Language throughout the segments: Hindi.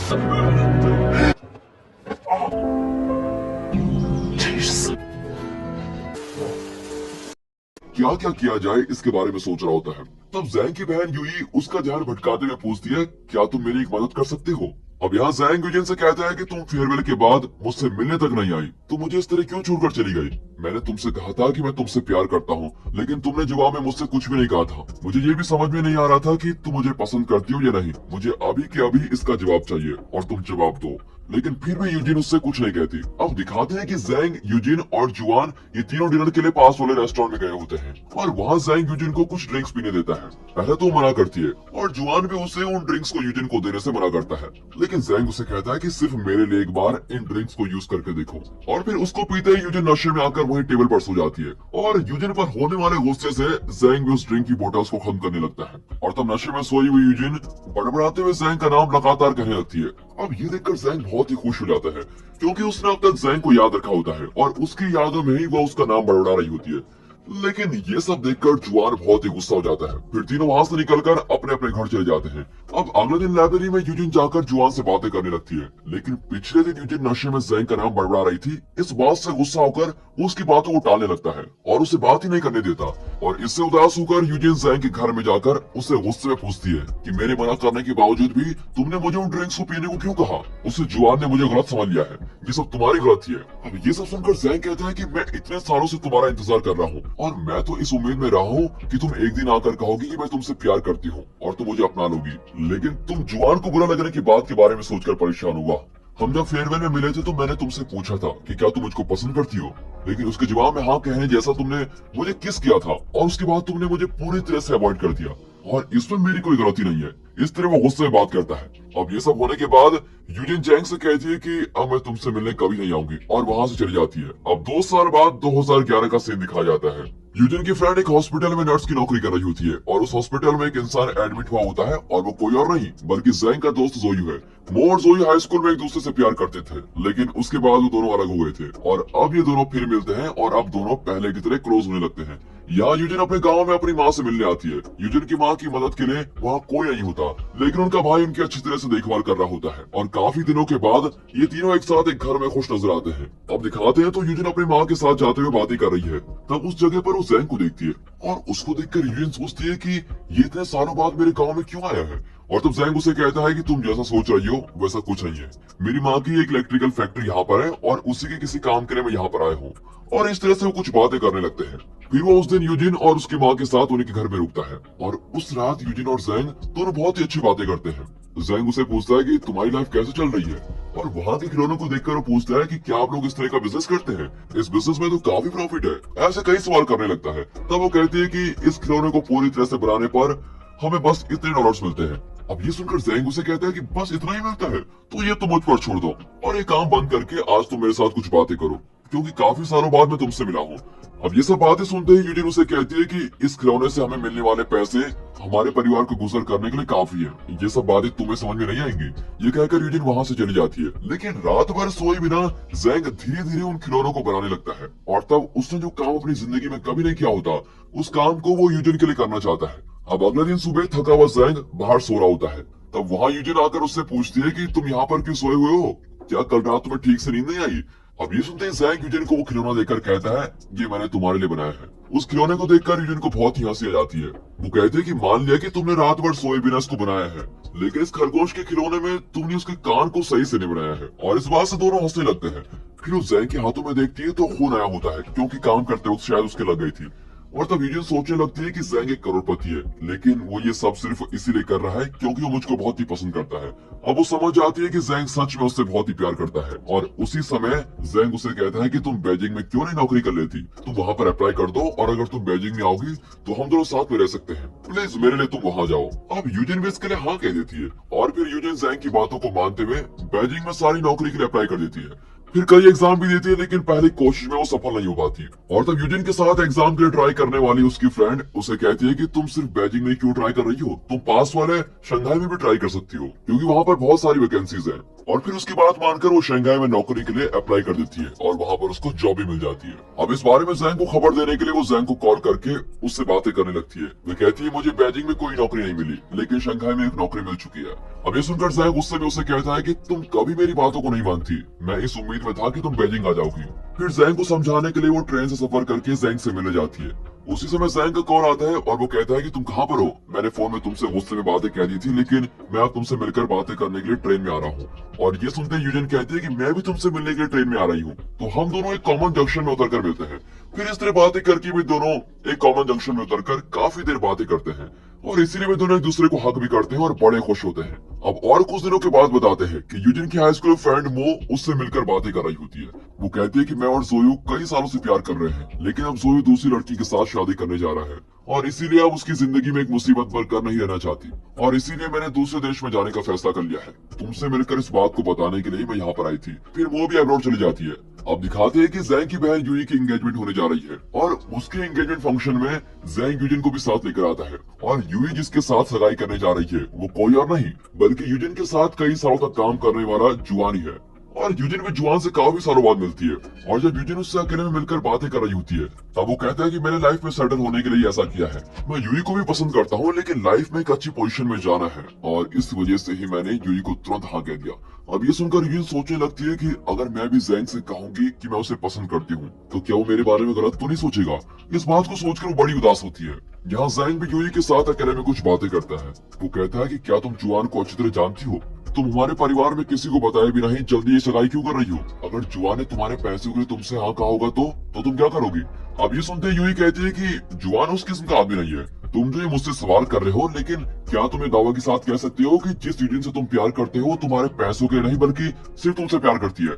क्या क्या किया जाए इसके बारे में सोच रहा होता है। तब जैंग की बहन यूई उसका ध्यान भटकाते हुए पूछती है, क्या तुम मेरी एक मदद कर सकते हो? अब यहाँ जैंग यूजिन से कहता है कि तुम फेयरवेल के बाद मुझसे मिलने तक नहीं आई, तो मुझे इस तरह क्यों छोड़कर चली गई? मैंने तुमसे कहा था कि मैं तुमसे प्यार करता हूँ, लेकिन तुमने जवाब में मुझसे कुछ भी नहीं कहा था। मुझे ये भी समझ में नहीं आ रहा था कि तुम मुझे पसंद करती हो या नहीं। मुझे अभी के अभी इसका जवाब चाहिए और तुम जवाब दो। लेकिन फिर भी यूजिन उससे कुछ नहीं कहती। अब दिखाते हैं कि जैंग, यूजिन और जुआन ये तीनों डिनर के लिए पास वाले रेस्टोरेंट में गए होते हैं और वहाँ जैंग यूजिन को कुछ ड्रिंक्स पीने देता है। पहले तो वो मना करती है और जुआन भी उसे उन ड्रिंक्स को यूजिन को देने से मना करता है, लेकिन जैंग उसे कहता है कि सिर्फ मेरे लिए एक बार इन ड्रिंक्स को यूज करके देखो। और फिर उसको पीते ही यूजिन नशे में आकर वहीं टेबल पर सो जाती है और यूजिन पर होने वाले गुस्से से जैंग भी उस ड्रिंक की बोतल्स को खत्म करने लगता है और तब नशे में सोई हुई यूजिन बड़बड़ाते हुए जैंग का नाम लगातार कहने लगती है। अब ये देखकर जैंग बहुत ही खुश हो जाता है क्योंकि उसने अब तक जैंग को याद रखा होता है और उसकी यादों में ही वह उसका नाम बड़बड़ा रही होती है। लेकिन ये सब देखकर जुआन बहुत ही गुस्सा हो जाता है। फिर तीनों वहां से निकलकर अपने अपने घर चले जाते हैं। अब अगले दिन लाइब्रेरी में यूजिन जाकर जुआन से बातें करने लगती है, लेकिन पिछले दिन यूजिन नशे में जैंग का नाम बड़बड़ा रही थी, इस बात से गुस्सा होकर वो उसकी बातों को टालने लगता है और उसे बात ही नहीं करने देता। और इससे उदास होकर यूजिन जैंग के घर में जाकर उसे गुस्से में पूछती है कि मेरे मना करने के बावजूद भी तुमने मुझे उन ड्रिंक्स को पीने को क्यों कहा? उसे जुआन ने मुझे गलत समझ लिया है, ये सब तुम्हारी गलती है। अब ये सब सुनकर जैंग कहता है कि मैं इतने सालों से तुम्हारा इंतजार कर रहा हूँ और मैं तो इस उम्मीद में रहा हूँ कि तुम एक दिन आकर कहोगी कि मैं तुमसे प्यार करती हूँ और तुम मुझे अपना लोगी। लेकिन तुम जुआन को बुरा लगने की बात के बारे में सोचकर परेशान हुआ। हम जब फेयरवेल में मिले थे तो मैंने तुमसे पूछा था कि क्या तुम मुझको पसंद करती हो, लेकिन उसके जवाब में हाँ कहने जैसा तुमने मुझे किस किया था और उसके बाद तुमने मुझे पूरी तरह से अवॉइड कर दिया और इसमें मेरी कोई गलती नहीं है। इस तरह वो गुस्से में बात करता है। अब ये सब होने के बाद यूजिन जैंग से कहती है कि अब मैं तुमसे मिलने कभी नहीं आऊंगी और वहां से चली जाती है। अब 2 साल बाद 2011 का सीन दिखाया जाता है। यूजिन की फ्रेंड एक हॉस्पिटल में नर्स की नौकरी कर रही होती है और उस हॉस्पिटल में एक इंसान एडमिट हुआ होता है और वो कोई और नहीं बल्कि जैंग का दोस्त जोयू है। मो और जोयू हाई स्कूल में एक दूसरे से प्यार करते थे, लेकिन उसके बाद वो दोनों अलग हो गए थे और अब ये दोनों फिर मिलते हैं और अब दोनों पहले की तरह क्लोज होने लगते हैं। यहाँ यूजिन अपने गांव में अपनी माँ से मिलने आती है। यूजिन की माँ की मदद के लिए वहाँ कोई नहीं होता, लेकिन उनका भाई उनकी अच्छी तरह से देखभाल कर रहा होता है और काफी दिनों के बाद ये तीनों एक साथ एक घर में खुश नजर आते हैं। अब दिखाते हैं तो यूजिन अपनी माँ के साथ जाते हुए बातें कर रही है। तब उस जगह पर वो जैंग को देखती है और उसको देखकर यूजिन सोचती है कि ये इतने सालों बाद मेरे गाँव में क्यों आया है। और तब जैंग उसे कहता है कि तुम जैसा सोच रही हो वैसा कुछ नहीं है। मेरी माँ की एक इलेक्ट्रिकल फैक्ट्री यहाँ पर है और उसी के किसी काम के लिए मैं यहाँ पर आया हूँ। और इस तरह से वो कुछ बातें करने लगते हैं। फिर वो उस दिन यूजिन और उसकी माँ के साथ उन्हीं के घर में रुकता है और उस रात यूजिन और जैंग दोनों बहुत ही अच्छी बातें करते हैं। जैंग उसे पूछता है कि तुम्हारी लाइफ कैसे चल रही है और वहाँ के खिलौनों को देखकर वो पूछता है कि क्या आप लोग इस तरह का बिजनेस करते हैं? इस बिजनेस में तो काफी प्रॉफिट है। ऐसे कई सवाल करने लगता है। तब वो कहती है कि इस खिलौने को पूरी तरह से बनाने पर हमें बस इतने डॉलर्स मिलते हैं। अब ये सुनकर जैंग उसे कहता है कि बस इतना ही मिलता है, तो ये तुम मुझ पर छोड़ दो और ये काम बंद करके आज तुम मेरे साथ कुछ बातें करो, क्योंकि काफी सालों बाद मैं तुमसे मिला हूँ। अब ये सब बातें सुनते ही यूजिन उसे कहती है कि इस खिलौने से हमें मिलने वाले पैसे हमारे परिवार को गुजर करने के लिए काफी है। ये सब बातें तुम्हें समझ में नहीं आएंगी। ये कहकर यूजिन वहाँ से चली जाती है, लेकिन रात भर सोए बिना जैंग धीरे धीरे उन खिलौनों को बनाने लगता है और तब उसने जो काम अपनी जिंदगी में कभी नहीं किया होता, उस काम को वो यूजिन के लिए करना चाहता है। अब अगले दिन सुबह थका हुआ जैंग बाहर सो रहा होता है। तब वहाँ यूजिन आकर उससे पूछती है कि तुम यहाँ पर क्यों सोए हुए हो? क्या कल रात तुम्हें ठीक से नींद नहीं आई? अब ये सुनते ही जैंग यूजिन को वो खिलौना देकर कहता है, ये मैंने तुम्हारे लिए बनाया है। उस खिलौने को देखकर यूजिन को बहुत ही हंसी आ जाती है। वो कहते हैं कि मान लिया कि तुमने रात भर सोए बिना इसको बनाया है, लेकिन इस खरगोश के खिलौने में तुमने उसके कान को सही से नहीं बनाया है। और इस बात से दोनों हंसने लगते हैं। फिर वो जैंग के हाथों में देखती है तो खून आया होता है, क्योंकि काम करते वक्त शायद उसके लग गई थी। और तब यूजिन सोचने लगती है कि जैंग एक करोड़पति है, लेकिन वो ये सब सिर्फ इसीलिए कर रहा है क्योंकि वो मुझको बहुत ही पसंद करता है। अब वो समझ जाती है कि जैंग सच में उससे बहुत ही प्यार करता है और उसी समय जैंग उसे कहता है कि तुम बीजिंग में क्यों नहीं नौकरी कर लेती? तुम वहाँ पर अप्लाई कर दो और अगर तुम बीजिंग में आओगी तो हम दोनों साथ में रह सकते हैं। प्लीज मेरे लिए तुम वहाँ जाओ। अब यूजिन भी इसके लिए हाँ कह देती है और फिर यूजिन जैंग की बातों को मानते हुए बीजिंग में सारी नौकरी के लिए अप्लाई कर देती है। फिर कई एग्जाम भी देती है, लेकिन पहली कोशिश में वो सफल नहीं हो पाती। और तब यूजिन के साथ एग्जाम के लिए ट्राई करने वाली उसकी फ्रेंड उसे कहती है कि तुम सिर्फ बेजिंग में क्यों ट्राई कर रही हो, तुम पास वाले शंघाई में भी ट्राई कर सकती हो, क्योंकि वहाँ पर बहुत सारी वैकेंसीज हैं। और फिर उसकी बात मानकर वो शंघाई में नौकरी के लिए अप्लाई कर देती है और वहाँ पर उसको जॉब भी मिल जाती है। अब इस बारे में जैंग को खबर देने के लिए वो जैंग को कॉल करके उससे बातें करने लगती है। वो कहती है मुझे बेजिंग में कोई नौकरी नहीं मिली, लेकिन शंघाई में एक नौकरी मिल चुकी है। अब ये सुनकर जैंग गुस्से में उसे कहता है कि तुम कभी मेरी बातों को नहीं मानती, मैं इस उम्मीद में था कि तुम बेजिंग आ जाओगी। फिर जैंग को समझाने के लिए वो ट्रेन से सफर करके जैंग से मिलने जाती है। उसी समय जैंग का कॉल आता है और वो कहता है कि तुम कहाँ पर हो, मैंने फोन में तुमसे गुस्से में बातें कह दी थी, लेकिन मैं अब तुमसे मिलकर बातें करने के लिए ट्रेन में आ रहा हूँ। और ये सुनते ही यूजिन कहती है कि मैं भी तुमसे मिलने के लिए ट्रेन में आ रही हूँ, तो हम दोनों एक कॉमन जंक्शन में उतरकर मिलते हैं। फिर इस तरह बातें करके भी दोनों एक कॉमन जंक्शन में उतरकर काफी देर बातें करते हैं और इसीलिए वे दोनों एक दूसरे को हक भी करते हैं और बड़े खुश होते हैं। अब और कुछ दिनों के बाद बताते हैं कि यूजिन की हाई स्कूल फ्रेंड मो उससे मिलकर बातें कर रही होती है। वो कहती है कि मैं और जोयू कई सालों से प्यार कर रहे हैं, लेकिन अब जोयू दूसरी लड़की के साथ शादी करने जा रहा है और इसीलिए अब उसकी जिंदगी में एक मुसीबत बनकर नहीं रहना चाहती, और इसीलिए मैंने दूसरे देश में जाने का फैसला कर लिया है। तुमसे मिलकर इस बात को बताने के लिए मैं यहाँ पर आई थी। फिर मो भी अब्रॉड चली जाती है। अब दिखाते हैं कि जैंग की बहन यूई की एंगेजमेंट होने जा रही है और उसके एंगेजमेंट फंक्शन में जैंग यूजिन को भी साथ लेकर आता है। और यूई जिसके साथ सगाई करने जा रही है वो कोई और नहीं बल्कि यूजिन के साथ कई सालों तक काम करने वाला जुआन ही है। और यूजिन भी जुआन से काफी सालों बाद मिलती है और जब यूजिन उससे अकेले में मिलकर बातें कर रही होती है तब वो कहता है कि मैंने लाइफ में सेटल होने के लिए ऐसा किया है। मैं यूई को भी पसंद करता हूँ, लेकिन लाइफ में एक अच्छी पोजीशन में जाना है और इस वजह से ही मैंने यूई को तुरंत हाँ कह दिया। अब ये सुनकर यूजिन सोचने लगती है कि अगर मैं भी जैंग से कहूंगी कि मैं उसे पसंद करती हूँ तो क्या वो मेरे बारे में गलत तो नहीं सोचेगा। इस बात को सोचकर वो बड़ी उदास होती है। यहाँ जैंग भी यूई के साथ अकेले में कुछ बातें करता है। वो कहता है कि क्या तुम जुआन को अच्छी तरह जानती हो, तुम हमारे परिवार में किसी को बताए बिना ही जल्दी ये सगाई क्यों कर रही हो? अगर जुआन ने तुम्हारे पैसे के लिए तुमसे हाँ कहा होगा तो तुम क्या करोगी? अब ये सुनते यूं ही कहती है कि जुआन उस किस्म का आदमी नहीं है। तुम जो ये मुझसे सवाल कर रहे हो, लेकिन क्या तुम ये दावा के साथ कह सकते हो कि जिस यूजिन से तुम प्यार करते हो तुम्हारे पैसों के नहीं बल्कि सिर्फ तुमसे प्यार करती है?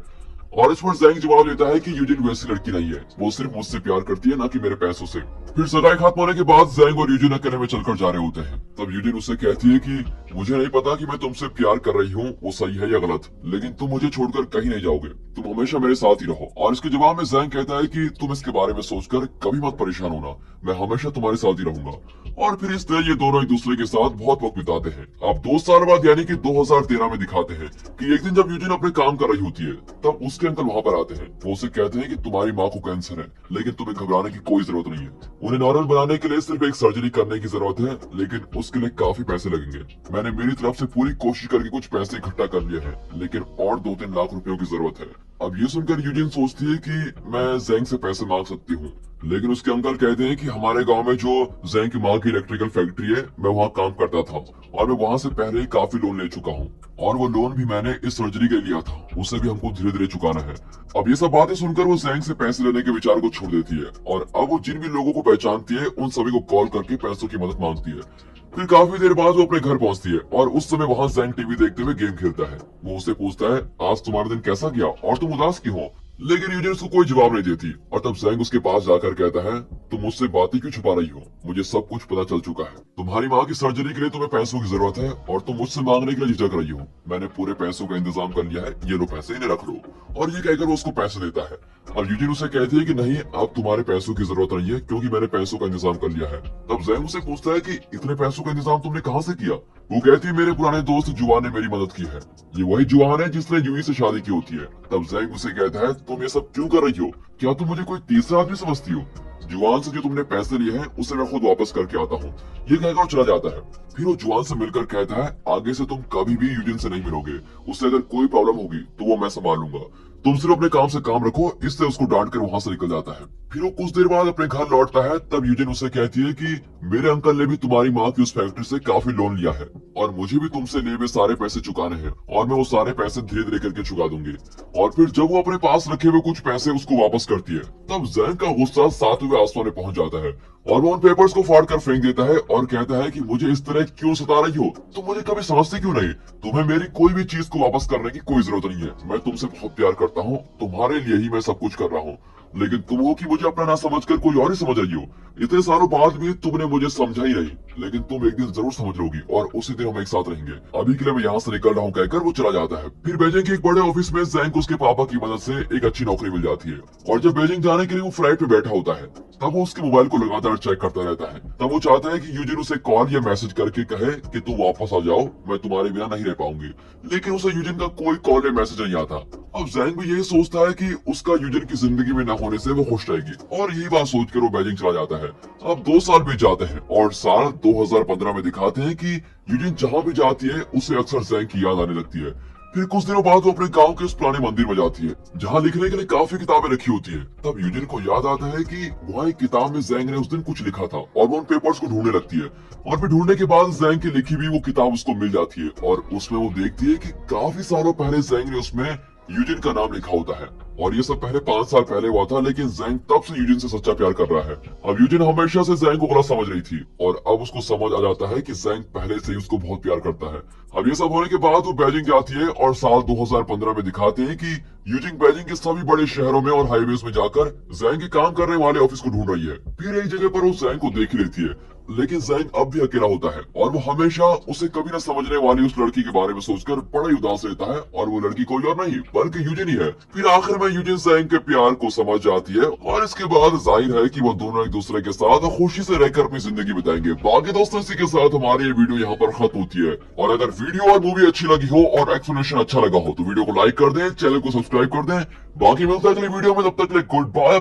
और इस पर जैंग जवाब देता है कि यूजिन वैसी लड़की नहीं है, वो सिर्फ मुझसे प्यार करती है, ना कि मेरे पैसों से। फिर सगाई खत्म होने के बाद जैंग और यूजिन अकेले में चलकर जा रहे होते हैं। तब यूजिन उससे कहती है कि मुझे नहीं पता कि मैं तुमसे प्यार कर रही हूँ वो सही है या गलत, लेकिन तुम मुझे छोड़कर कहीं नहीं जाओगे, तुम हमेशा मेरे साथ ही रहो। और इसके जवाब में जैंग कहता है कि तुम इसके बारे में सोचकर कभी मत परेशान होना, मैं हमेशा तुम्हारे साथ ही रहूंगा। और फिर इस तरह ये दोनों एक दूसरे के साथ बहुत वक्त बिताते हैं। अब 2 साल बाद यानी कि 2013 में दिखाते हैं कि एक दिन जब यूजिन अपने काम कर रही होती है तब उसके अंकल वहाँ पर आते हैं। वो उसे कहते हैं कि तुम्हारी माँ को कैंसर है, लेकिन तुम्हें घबराने की कोई जरूरत नहीं है, उन्हें नॉर्मल बनाने के लिए सिर्फ एक सर्जरी करने की जरूरत है, लेकिन उसके लिए काफी पैसे लगेंगे। मैंने मेरी तरफ से पूरी कोशिश करके कुछ पैसे इकट्ठा कर लिए हैं, लेकिन और 2-3 लाख रुपयों की जरूरत है। अब ये सुनकर यूजिन सोचती है कि मैं जैंग से पैसे मांग सकती हूँ, लेकिन उसके अंकल कहते हैं कि हमारे गांव में जो जैंग की माँ की इलेक्ट्रिकल फैक्ट्री है, मैं वहाँ काम करता था और मैं वहाँ से पहले ही काफी लोन ले चुका हूँ, और वो लोन भी मैंने इस सर्जरी के लिए लिया था, उसे भी हमको धीरे धीरे चुकाना है। अब ये सब बातें सुनकर वो जैंग से पैसे लेने के विचार को छोड़ देती है और अब वो जिन भी लोगों को पहचानती है उन सभी को कॉल करके पैसों की मदद मांगती है। फिर काफी देर बाद वो अपने घर पहुंचती है और उस समय वहाँ जैंग टीवी देखते हुए गेम खेलता है। वो उससे पूछता है आज तुम्हारा दिन कैसा गया और तुम उदास क्यों हो, लेकिन यूजिन उसको कोई जवाब नहीं देती। और तब जैंग उसके पास जाकर कहता है तुम मुझसे बातें क्यों छुपा रही हो, मुझे सब कुछ पता चल चुका है, तुम्हारी माँ की सर्जरी के लिए तुम्हें पैसों की जरूरत है और तुम मुझसे मांगने के लिए झिझक रही हो, मैंने पूरे पैसों का इंतजाम कर लिया है, ये लो पैसे, इन्हें रख लो। और ये कहकर वो उसको पैसे देता है और यूजिन उसे कहती है कि नहीं अब तुम्हारे पैसों की जरूरत नहीं है क्योंकि मैंने पैसों का इंतजाम कर लिया है। तब जैंग उसे पूछता है कि इतने पैसों का इंतजाम तुमने कहाँ से किया? वो कहती है मेरे पुराने दोस्त जुआन ने मेरी मदद की है, ये वही जुआन है जिसने यूई से शादी की होती है। तब जैंग उसे कहता है तुम ये सब क्यों कर रही हो, क्या तुम मुझे कोई तीसरा आदमी समझती हो? जुआन से जो तुमने पैसे लिए हैं उसे मैं खुद वापस करके आता हूँ, ये कहकर वो चला जाता है। फिर वो जुआन से मिलकर कहता है आगे से तुम कभी भी यूजिन से नहीं मिलोगे, उससे अगर कोई प्रॉब्लम होगी तो वो मैं संभाल लूंगा, तुम सिर्फ अपने काम से काम रखो। इससे उसको डांट कर वहाँ से निकल जाता है। फिर वो कुछ देर बाद अपने घर लौटता है। तब यूजिन उसे कहती है कि मेरे अंकल ने भी तुम्हारी माँ की उस फैक्ट्री से काफी लोन लिया है और मुझे भी तुमसे लिए हुए सारे पैसे चुकाने हैं और मैं वो सारे पैसे धीरे धीरे करके चुका दूंगी। और फिर जब वो अपने पास रखे हुए कुछ पैसे उसको वापस करती है तब जैंग का गुस्सा 7वें आसमान में पहुंच जाता है और वो उन पेपर्स को फाड़ कर फेंक देता है और कहता है कि मुझे इस तरह क्यों सता रही हो, तुम मुझे कभी समझते क्यों नहीं, तुम्हें मेरी कोई भी चीज को वापस करने की कोई जरूरत नहीं है, मैं तुमसे बहुत प्यार करता हूँ, तुम्हारे लिए ही मैं सब कुछ कर रहा हूँ। लेकिन तुम हो कि मुझे अपना ना समझकर कोई और ही समझ आई हो। इतने सालों बाद भी तुमने मुझे समझा ही नहीं, लेकिन तुम एक दिन जरूर समझ लोगी और उसी दिन हम एक साथ रहेंगे। अभी के लिए मैं यहाँ से निकल रहा हूँ कहकर वो चला जाता है। फिर बेजिंग के एक बड़े ऑफिस में जैंग को उसके पापा की मदद से एक अच्छी नौकरी मिल जाती है और जब बेजिंग जाने के लिए वो फ्लाइट पे बैठा होता है तब वो उसके मोबाइल को लगातार चेक करता रहता है। तब वो चाहता है कि यूजिन उसे कॉल या मैसेज करके कहे कि तुम वापस आ जाओ, मैं तुम्हारे बिना नहीं रह पाऊंगी, लेकिन उसे यूजिन का कोई कॉल या मैसेज नहीं आता। अब जैंग भी यही सोचता है कि उसका यूजिन की जिंदगी में न होने से वो खुश रहेगी और यही बात सोचकर वो बेजिंग चला जाता है। अब 2 साल बीत जाते हैं और साल 2015 में दिखाते हैं कि यूजिन जहाँ भी जाती है उसे अक्सर जैंग की याद आने लगती है। फिर कुछ दिनों बाद वो अपने गांव के उस पुराने मंदिर में जाती है जहाँ लिखने के लिए काफी किताबें रखी होती है। तब यूजिन को याद आता है कि वहाँ एक किताब में जैंग ने उस दिन कुछ लिखा था और वो उन पेपर्स को ढूंढने लगती है और फिर ढूंढने के बाद जैंग की लिखी हुई वो किताब उसको मिल जाती है और उसमें वो देखती है कि काफी सालों पहले जैंग ने उसमें यूजिन का नाम लिखा होता है और ये सब पहले 5 साल पहले हुआ था, लेकिन जैंग तब से यूजिन से सच्चा प्यार कर रहा है। अब यूजिन हमेशा से जैंग को गलत समझ रही थी और अब उसको समझ आ जाता है कि जैंग पहले से ही उसको बहुत प्यार करता है। अब ये सब होने के बाद वो बेजिंग जाती है और साल 2015 में दिखाते हैं कि यूजिन बेजिंग के सभी बड़े शहरों में और हाईवेज में जाकर जैंग के काम करने वाले ऑफिस को ढूंढ रही है। फिर एक जगह पर वो जैंग को देख लेती है, लेकिन जैंग अब भी अकेला होता है और वो हमेशा उसे कभी न समझने वाली उस लड़की के बारे में सोचकर बड़ा ही उदास रहता है और वो लड़की कोई और नहीं बल्कि यूजिन ही है। फिर आखिर में यूजिन जैंग के प्यार को समझ जाती है और इसके बाद जाहिर है कि वो दोनों एक दूसरे के साथ खुशी से रहकर अपनी जिंदगी बिताएंगे। बाकी दोस्तों इसी के साथ हमारी ये वीडियो यहाँ पर खत्म होती है और अगर वीडियो और मूवी अच्छी लगी हो और एक्सप्लेनेशन अच्छा लगा हो तो वीडियो को लाइक कर दें, चैनल को सब्सक्राइब कर दें। बाकी मिलता है अगली वीडियो में, तब तक के लिए गुड बाय।